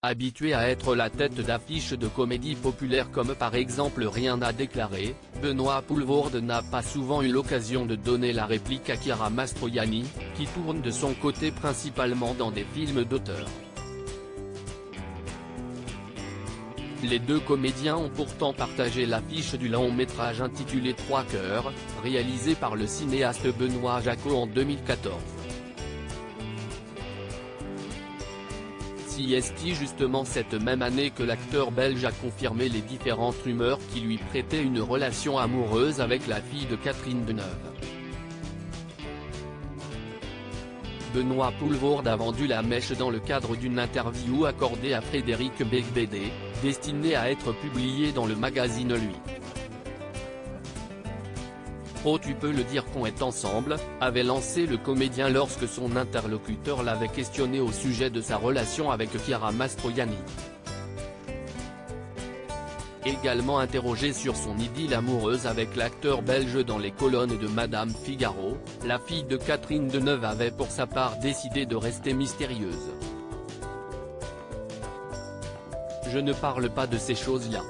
Habitué à être la tête d'affiche de comédies populaires comme par exemple Rien à déclarer, Benoît Poelvoorde n'a pas souvent eu l'occasion de donner la réplique à Chiara Mastroianni, qui tourne de son côté principalement dans des films d'auteur. Les deux comédiens ont pourtant partagé l'affiche du long-métrage intitulé Trois cœurs, réalisé par le cinéaste Benoît Jacquot en 2014. C'est justement cette même année que l'acteur belge a confirmé les différentes rumeurs qui lui prêtaient une relation amoureuse avec la fille de Catherine Deneuve. Benoît Poelvoorde a vendu la mèche dans le cadre d'une interview accordée à Frédéric Beigbeder, destinée à être publiée dans le magazine Lui. Oh tu peux le dire qu'on est ensemble, avait lancé le comédien lorsque son interlocuteur l'avait questionné au sujet de sa relation avec Chiara Mastroianni. Également interrogé sur son idylle amoureuse avec l'acteur belge dans les colonnes de Madame Figaro, la fille de Catherine Deneuve avait pour sa part décidé de rester mystérieuse. Je ne parle pas de ces choses-là.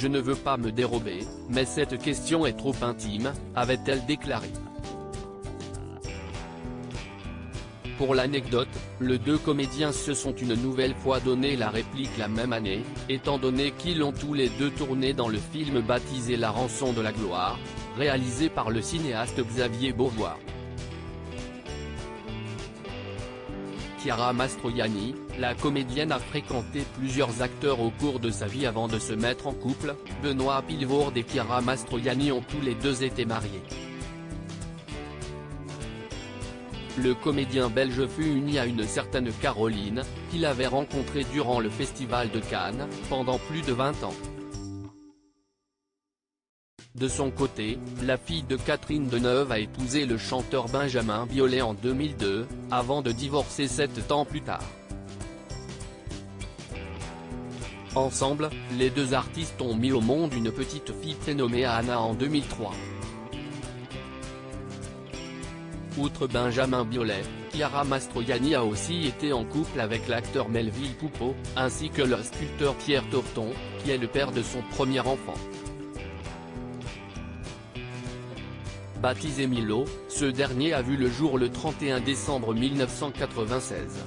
Je ne veux pas me dérober, mais cette question est trop intime, avait-elle déclaré. Pour l'anecdote, les deux comédiens se sont une nouvelle fois donné la réplique la même année, étant donné qu'ils ont tous les deux tourné dans le film baptisé La rançon de la gloire, réalisé par le cinéaste Xavier Beauvoir. Chiara Mastroianni, la comédienne a fréquenté plusieurs acteurs au cours de sa vie avant de se mettre en couple. Benoît Poelvoorde et Chiara Mastroianni ont tous les deux été mariés. Le comédien belge fut uni à une certaine Caroline, qu'il avait rencontrée durant le Festival de Cannes, pendant plus de 20 ans. De son côté, la fille de Catherine Deneuve a épousé le chanteur Benjamin Biolay en 2002, avant de divorcer 7 ans plus tard. Ensemble, les deux artistes ont mis au monde une petite fille prénommée Anna en 2003. Outre Benjamin Biolay, Chiara Mastroianni a aussi été en couple avec l'acteur Melville Poupeau, ainsi que le sculpteur Pierre Torton, qui est le père de son premier enfant. Baptisé Milo, ce dernier a vu le jour le 31 décembre 1996.